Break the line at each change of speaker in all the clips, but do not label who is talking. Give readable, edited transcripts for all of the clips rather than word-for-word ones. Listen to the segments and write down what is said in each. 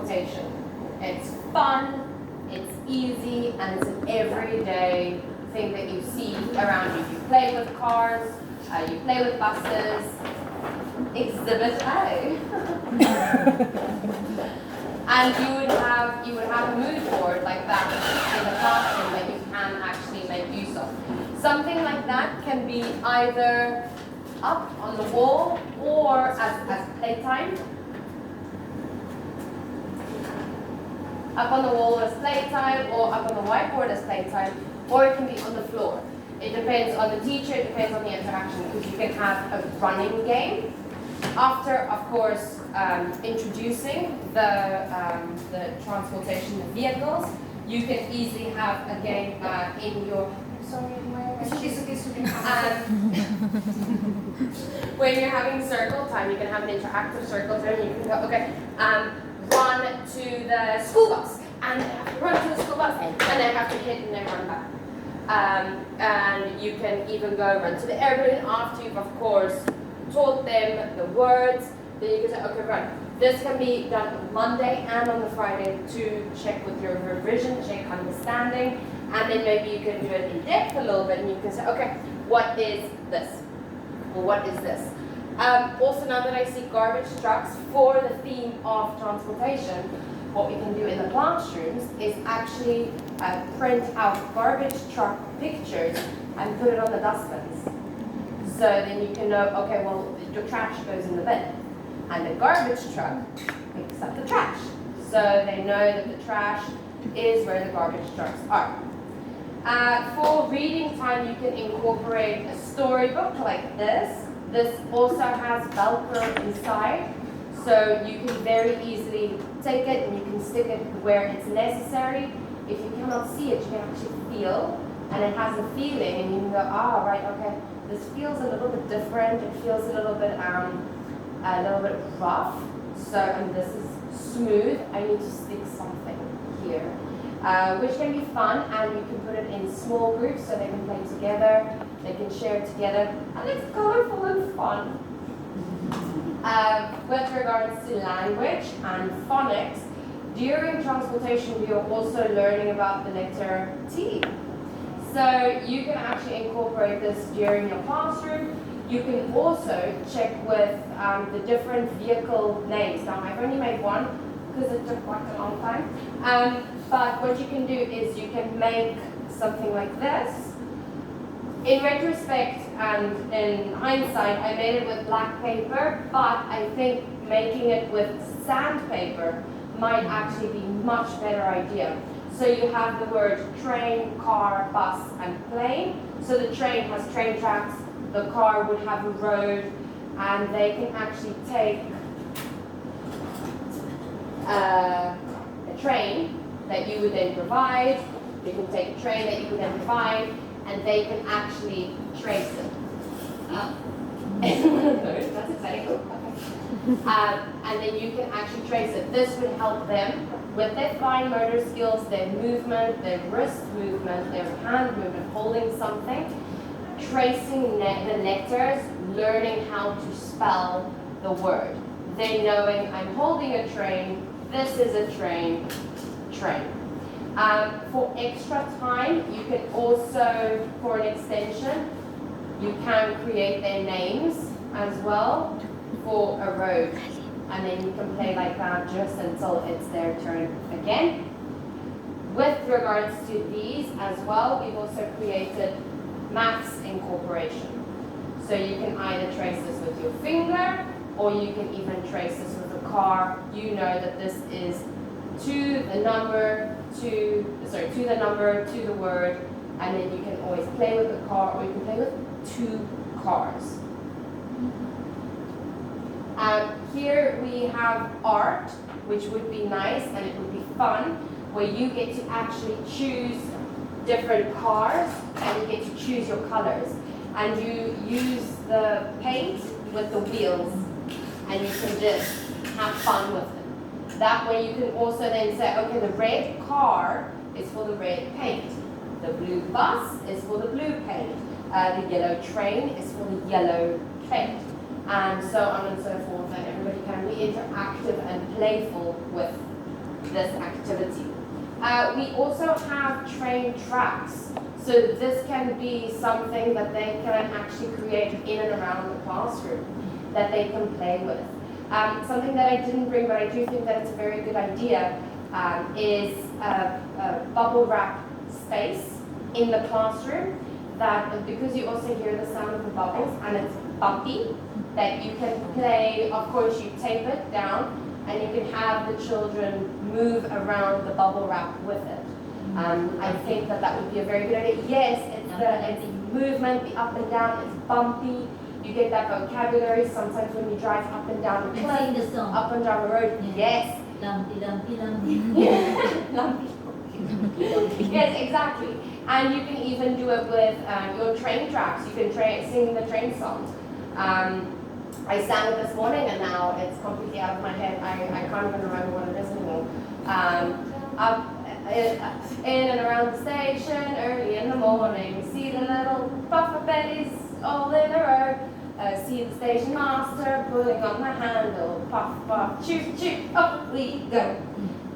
transportation. It's fun, it's easy, and it's an everyday thing that you see around you. You play with cars, you play with buses. Exhibit A. And you would have a mood board like that in the classroom that you can actually make use of. Something like that can be either up on the wall or as playtime. Up on the wall as playtime, or up on the whiteboard as playtime, or it can be on the floor. It depends on the teacher, it depends on the interaction, because you can have a running game. After, of course, introducing the transportation of vehicles, you can easily have a game in your. Sorry, when you're having circle time, you can have an interactive circle time. You can go, okay, run to the school bus, and they have to run to the school bus, and they have to hit and then run back. And you can even go run to the airplane after you've, of course, taught them the words. Then you can say, okay, right, this can be done on Monday and on the Friday to check with your revision, check understanding, and then maybe you can do it in depth a little bit, and you can say, okay, what is this? Or what is this? Also, now that I see garbage trucks for the theme of transportation, what we can do in the classrooms is actually print out garbage truck pictures and put it on the dustbins. So then you can know, okay, well, your trash goes in the bin, and the garbage truck picks up the trash. So they know that the trash is where the garbage trucks are. For reading time, you can incorporate a storybook like this. This also has Velcro inside, so you can very easily take it and you can stick it where it's necessary. If you cannot see it, you can actually feel, and it has a feeling, and you can go, right, okay, this feels a little bit different. It feels a little bit rough. So, and this is smooth. I need to stick something here, which can be fun, and you can put it in small groups so they can play together. They can share together, and it's colorful and fun. With regards to language and phonics, during transportation, we are also learning about the letter T. So you can actually incorporate this during your classroom. You can also check with the different vehicle names. Now, I've only made one because it took quite a long time. But what you can do is you can make something like this. In retrospect and in hindsight, I made it with black paper, but I think making it with sandpaper might actually be a much better idea. So you have the word train, car, bus, and plane. So the train has train tracks, the car would have a road, and they can actually take a train that you would then provide. You can take a train that you would then provide, and they can actually trace it. That's exciting. Okay. And then you can actually trace it. This would help them with their fine motor skills, their movement, their wrist movement, their hand movement, holding something, tracing the letters, learning how to spell the word. Then knowing I'm holding a train, this is a train, train. For extra time, you can also, for an extension, you can create their names as well for a road. And then you can play like that just until it's their turn again. With regards to these as well, we've also created maths incorporation. So you can either trace this with your finger, or you can even trace this with a car. You know that this is to the number, to the word, and then you can always play with the car, or you can play with two cars. Here we have art, which would be nice and it would be fun, where you get to actually choose different cars and you get to choose your colors. And you use the paint with the wheels and you can just have fun with it. That way you can also then say, okay, the red car is for the red paint. The blue bus is for the blue paint. The yellow train is for the yellow paint. And so on and so forth, and everybody can be interactive and playful with this activity. We also have train tracks. So this can be something that they can actually create in and around the classroom that they can play with. Something that I didn't bring, but I do think that it's a very good idea, is a bubble wrap space in the classroom that, because you also hear the sound of the bubbles and it's bumpy, that you can play. Of course, you tape it down and you can have the children move around the bubble wrap with it. I think that that would be a very good idea. Yes, it's the movement, the up and down, it's bumpy. You get that vocabulary sometimes when you drive up and down the cliff, up and down the road. Yes.
Lumpy, lumpy, lumpy.
Lumpy. Yes, exactly. And you can even do it with your train tracks. You can sing the train songs. I sang it this morning and now it's completely out of my head. I can't even remember what it is anymore. Up in and around the station, early in the morning, see the little puffer bellies all in a row. See the station master pulling on the handle, puff, puff, choo, choo, up we go.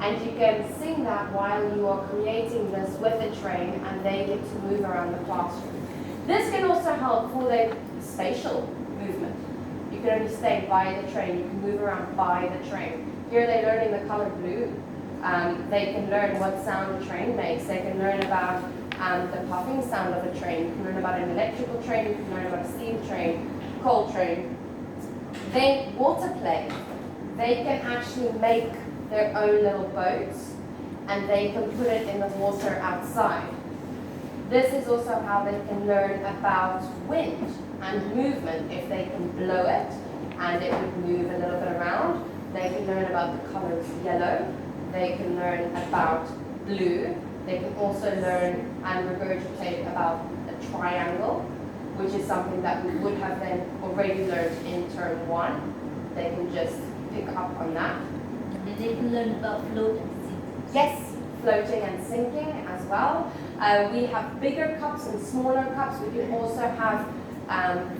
And you can sing that while you are creating this with the train and they get to move around the classroom. This can also help for their spatial movement. You can only stay by the train, you can move around by the train. Here they're learning the color blue. They can learn what sound a train makes. They can learn about the puffing sound of a train. You can learn about an electrical train, you can learn about a steam train, coal train. Then water play. They can actually make their own little boats and they can put it in the water outside. This is also how they can learn about wind and movement. If they can blow it and it would move a little bit around, they can learn about the colors yellow. They can learn about blue. They can also learn and regurgitate about a triangle, which is something that we would have then already learned in term 1. They can just pick up on that.
And they can learn about float and sink.
Yes, floating and sinking as well. We have bigger cups and smaller cups. We can also have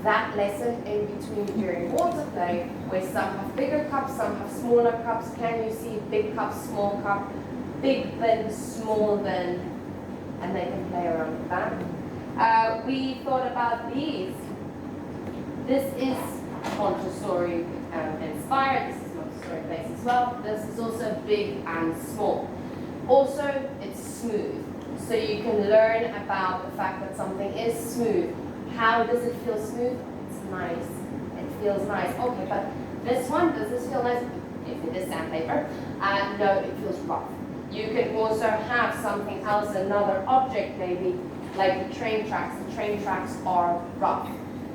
that lesson in between during water play, where some have bigger cups, some have smaller cups. Can you see big cup, small cup, big bin, small bin, and they can play around with that. We thought about these. This is Montessori inspired. This is Montessori based as well. This is also big and small. Also, it's smooth. So you can learn about the fact that something is smooth. How does it feel smooth? It's nice. It feels nice. Okay, but this one, does this feel nice? If it is sandpaper. No, it feels rough. You can also have something else, another object maybe, like the train tracks. The train tracks are rough.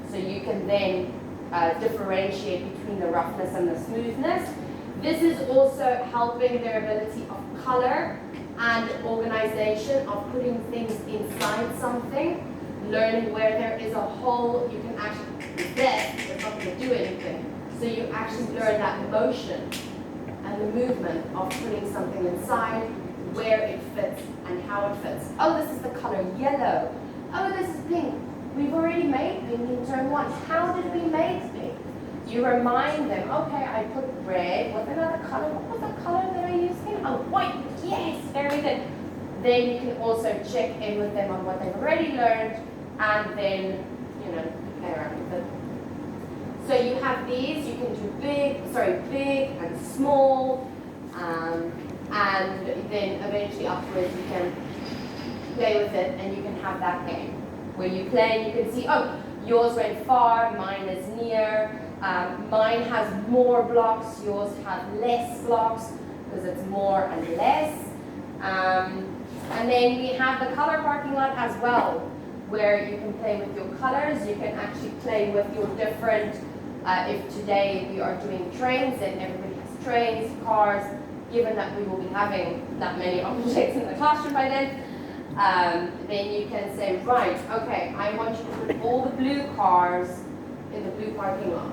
So you can then differentiate between the roughness and the smoothness. This is also helping their ability of color and organization, of putting things inside something. Learning where there is a hole, you can actually, it's not going to do anything. So you actually learn that motion and the movement of putting something inside, where it fits and how it fits. Oh, this is the color yellow. Oh, this is pink. We've already made pink in term 1. How did we make pink? You remind them, okay, I put red with another color. What was the color that I used here? Oh, white. Yes, very good. Then you can also check in with them on what they've already learned and then, play around with it. So you have these, you can do big and small, and then eventually afterwards you can play with it and you can have that game where you play and you can see, oh, yours went far, mine is near, mine has more blocks, yours have less blocks because it's more and less. And then we have the color parking lot as well, where you can play with your colors. You can actually play with your different, if today we are doing trains, then everybody has trains, cars, given that we will be having that many objects in the classroom by then you can say, right, okay, I want you to put all the blue cars in the blue parking lot.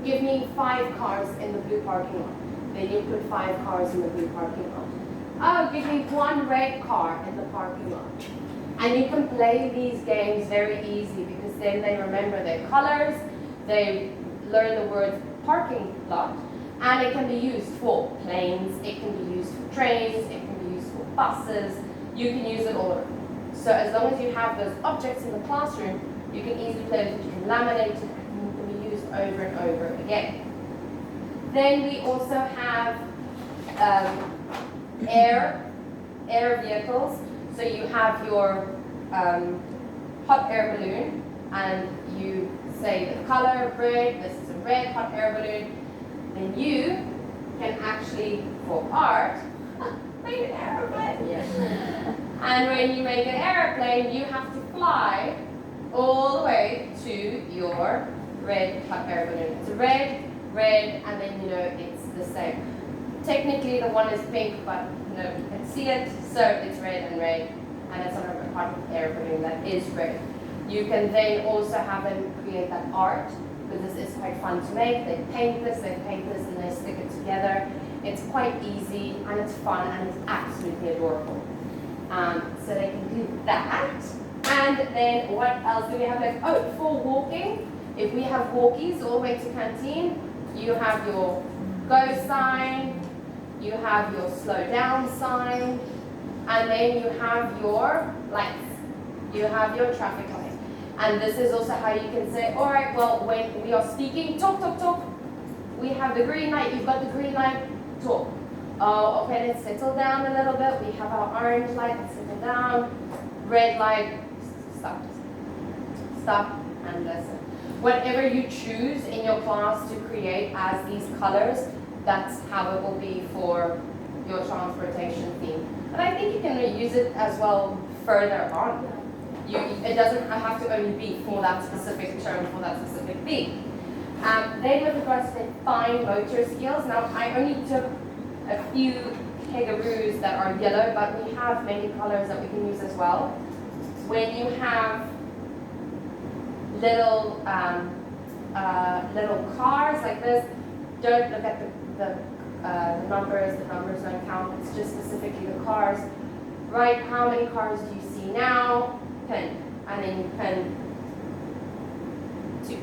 Give me 5 cars in the blue parking lot. Then you put 5 cars in the blue parking lot. Oh, give me 1 red car in the parking lot. And you can play these games very easy because then they remember their colors, they learn the word parking lot, and it can be used for planes, it can be used for trains, it can be used for buses, you can use it all over. So as long as you have those objects in the classroom, you can easily play with it, you can laminate it, and it can be used over and over again. Then we also have air vehicles. So you have your hot air balloon, and you say the color red, this is a red hot air balloon. Then you can actually, for art, make an aeroplane.
Yeah.
And when you make an aeroplane, you have to fly all the way to your red hot air balloon. It's red, and then you know it's the same. Technically the one is pink, but nobody can see it, so it's red, and it's on a hot air balloon that is red. You can then also have them create that art, because this is quite fun to make. They paint this, and they stick it together. It's quite easy, and it's fun, and it's absolutely adorable. So they can do that. And then what else do we have left? Oh, for walking, if we have walkies all the way to canteen, you have your go sign, you have your slow down sign, and then you have your lights. You have your traffic light. And this is also how you can say, all right, well, when we are speaking, talk. We have the green light, you've got the green light, talk. Oh, okay, let's settle down a little bit. We have our orange light, let's settle down. Red light, stop and listen. Whatever you choose in your class to create as these colors, that's how it will be for your transportation theme. But I think you can reuse it as well further on. It doesn't have to only be for that specific term, for that specific theme. Then with regards to the fine motor skills, now I only took a few kangaroos that are yellow, but we have many colors that we can use as well. When you have little cars like this, don't look at the numbers don't count, it's just specifically the cars. Write how many cars do you see now, pin, and then you pin 2.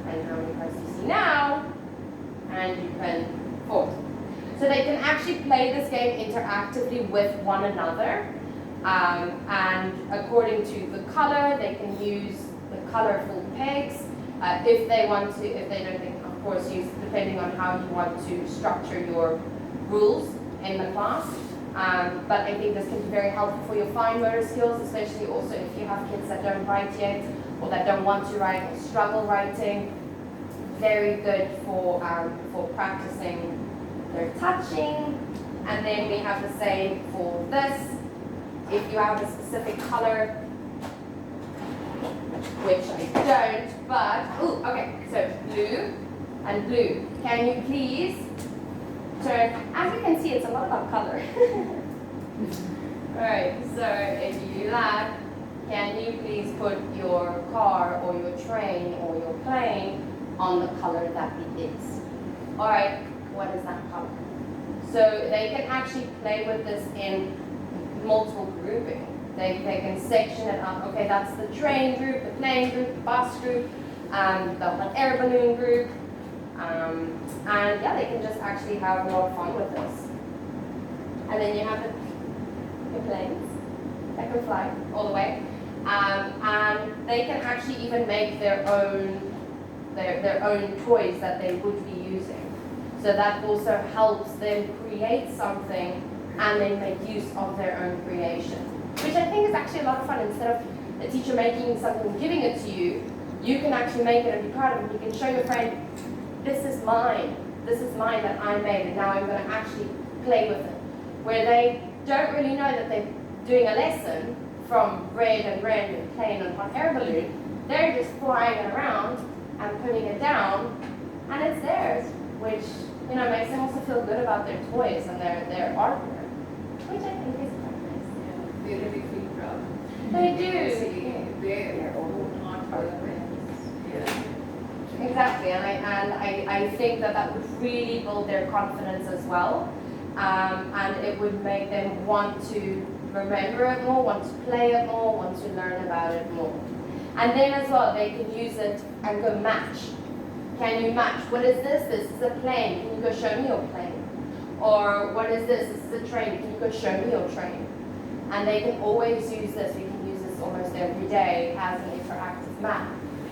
And how many cars do you see now, and you pin 4. So they can actually play this game interactively with one another, and according to the color, they can use the colorful pegs if they want to. If they don't, they can of course use depending on how you want to structure your rules in the class. But I think this can be very helpful for your fine motor skills, especially also if you have kids that don't write yet or that don't want to write or struggle writing. Very good for practicing their touching. And then we have the same for this. If you have a specific color, which I don't, but, ooh, okay, so blue and blue. Can you please turn, as you can see, it's a lot of color. Alright, so if you do that, can you please put your car or your train or your plane on the color that it is? Alright, what is that color? So they can actually play with this in multiple grouping. They can section it up. Okay, that's the train group, the plane group, the bus group, the hot air balloon group. And yeah, they can just actually have a lot of fun with this. And then you have the planes that can fly all the way. And they can actually even make their own toys that they would be using. So that also helps them create something and then make use of their own creation, which I think is actually a lot of fun. Instead of a teacher making something and giving it to you, you can actually make it and be proud of it. You can show your friend, this is mine that I made, and now I'm going to actually play with it. Where they don't really know that they're doing a lesson from red and plane and hot air balloon, they're just flying it around and putting it down, and it's theirs, which makes them also feel good about their toys and their artwork, which I think is quite nice.
Yeah, they really feel proud.
They do.
Their own artwork. Yeah.
Exactly, and I think that would really build their confidence as well, and it would make them want to remember it more, want to play it more, want to learn about it more. And then as well, they can use it and go match. Can you match? What is this? This is a plane. Can you go show me your plane? Or what is this? This is a train. Can you go show me your train? And they can always use this. We can use this almost every day as an interactive map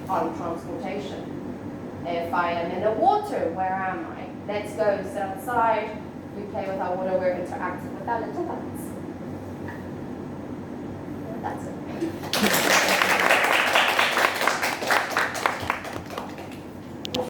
on transportation. If I am in the water, where am I? Let's go sit outside. We play with our water. We're interacting with our little butts. That's it.